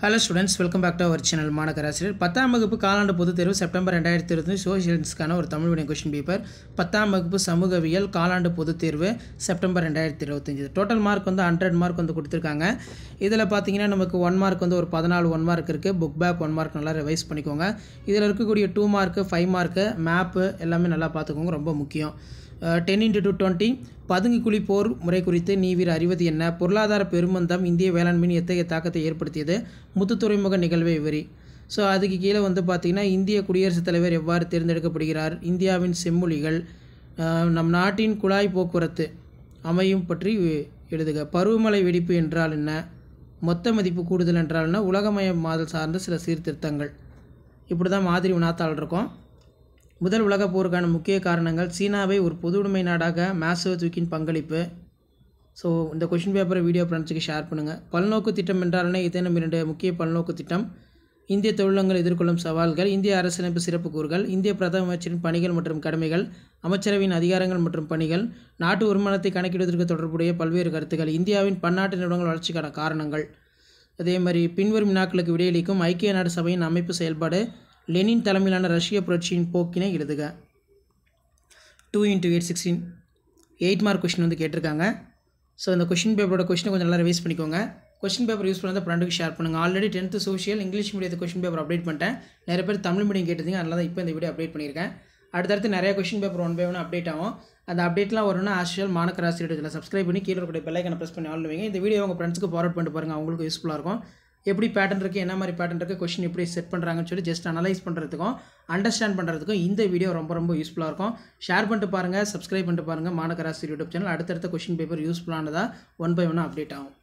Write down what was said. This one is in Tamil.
Hello students, welcome back to our channel மாணக்கராசிரியர் 10ஆம் வகுப்பு காலாண்டு பொதுத் தேர்வு செப்டம்பர் 2020 சோஷியல்ஸ்க்கான ஒரு தமிழ் வினை क्वेश्चन பேப்பர் 10ஆம் வகுப்பு சமூகவியல் காலாண்டு பொதுத் தேர்வு செப்டம்பர் 2025 டோட்டல் மார்க் வந்து 100 மார்க் வந்து கொடுத்திருக்காங்க. இதில் பார்த்தீங்கன்னா நமக்கு 1 மார்க் வந்து ஒரு 14 1 மார்க் இருக்குது. புக் பேக் 1 மார்க் நல்லா ரிவைஸ் பண்ணிக்கோங்க. இதில் இருக்கக்கூடிய 2 மார்க் 5 மார்க் மேப்பு எல்லாமே நல்லா பார்த்துக்கோங்க, ரொம்ப முக்கியம். 10x20 பதுங்குகுழி போர் முறை குறித்து நீவிர் அறிவது என்ன? பொருளாதார பெருமந்தம் இந்திய வேளாண்மையின் எத்தகைய தாக்கத்தை ஏற்படுத்தியது? முத்து துறைமுக நிகழ்வை விவரி. ஸோ அதுக்கு கீழே வந்து பார்த்திங்கன்னா இந்திய குடியரசுத் தலைவர் எவ்வாறு தேர்ந்தெடுக்கப்படுகிறார், இந்தியாவின் செம்மொழிகள், நம் நாட்டின் குழாய் போக்குவரத்து அமையும் பற்றி எழுதுக. பருவமழை வெடிப்பு என்றால் என்ன? மொத்த மதிப்பு கூடுதல் என்றால் என்ன? உலகமயமாதல் சார்ந்த சில சீர்திருத்தங்கள். இப்படி தான் மாதிரி வினாத்தாள் இருக்கும். முதல் உலகப் போருக்கான முக்கிய காரணங்கள், சீனாவை ஒரு பொதுவுடைமை நாடாக மாசோதுக்கின் பங்களிப்பு. ஸோ இந்த கொஷின் பேப்பரை வீடியோ ஃப்ரெண்ட்ஸுக்கு ஷேர் பண்ணுங்கள். பல்நோக்கு திட்டம் என்றால் இதேனும் 2 முக்கிய பல்நோக்கு திட்டம். இந்திய தொழிலங்கள் எதிர்கொள்ளும் சவால்கள், இந்திய அரசியலமைப்பு சிறப்பு கூறுகள், இந்திய பிரதம அமைச்சரின் பணிகள் மற்றும் கடமைகள், அமைச்சரவையின் அதிகாரங்கள் மற்றும் பணிகள், நாட்டு வருமானத்தை கணக்கிடுவதற்கு தொடர்புடைய பல்வேறு கருத்துக்கள், இந்தியாவின் பன்னாட்டு நிறுவனங்கள் வளர்ச்சிக்கான காரணங்கள். அதே மாதிரி பின்வரும் வினாக்களுக்கு விடையளிக்கும் ஐக்கிய நாடு சபையின் அமைப்பு செயல்பாடு, லெனின் தலைமையிலான ரஷ்ய புரட்சியின் போக்கினை எழுதுக. 2x8 16 8 மார்க் கொஷின் வந்து கேட்டிருக்காங்க. ஸோ இந்த கொஷின் பேப்பரோட கொஷினை கொஞ்சம் நல்லா ரிவைஸ் பண்ணிக்கோங்க. கொஷின் பேப்பர் யூஸ் பண்ணால் ஃப்ரெண்டுக்கு ஷேர் பண்ணுங்கள். ஆல்ரெடி 10th சோஷியல் இங்கிலீஷ் மீடியத்து கொஷின் பேப்பர் அப்டேட் பண்ணிட்டேன். நிறைய பேர் தமிழ் மீடியம் கேட்டிருந்தீங்க, அதனால தான் இப்போ இந்த வீடியோ அப்டேட் பண்ணியிருக்கேன். அடுத்தடுத்து நிறைய கொஷின் பேப்பர் 1 by 1 அப்டேட் ஆகும். அந்த அப்டேட்லாம் வரணும்னா ஆஷுவல் மாணக்கராசிரியர்கள் சப்ஸ்கிரைப் பண்ணி கீழே இருக்கக்கூடிய பெல் ஐக்கனை ப்ரெஸ் பண்ணி ஆல் வைங்க. இந்த வீடியோ உங்கள் ஃப்ரெண்ட்ஸ்க்கு ஃபார்வர்ட் பண்ணிட்டு பாருங்கள், அவங்களுக்கு யூஸ்ஃபுல்லாக இருக்கும். எப்படி பேட்டர்ன் இருக்குது, என்ன மாதிரி பேட்டர்ன் இருக்குது, கொஷின் எப்படி செட் பண்ணுறாங்கன்னு சொல்லி ஜஸ்ட் அனலைஸ் பண்ணுறதுக்கும் அண்டர்ஸ்டாண்ட் பண்ணுறதுக்கும் இந்த வீடியோ ரொம்ப யூஸ்ஃபுல்லாக இருக்கும். ஷேர் பண்ணிட்டு பாருங்கள், சப்ஸ்கிரைப் பண்ணிட்டு பாருங்கள். மாணக்கராசிரியர் யூடியூப் சேனல் அடுத்தடுத்த கொஷின் பேப்பர் யூஸ்ஃபுல்லானதாக 1 by 1 அப்டேட் ஆகும்.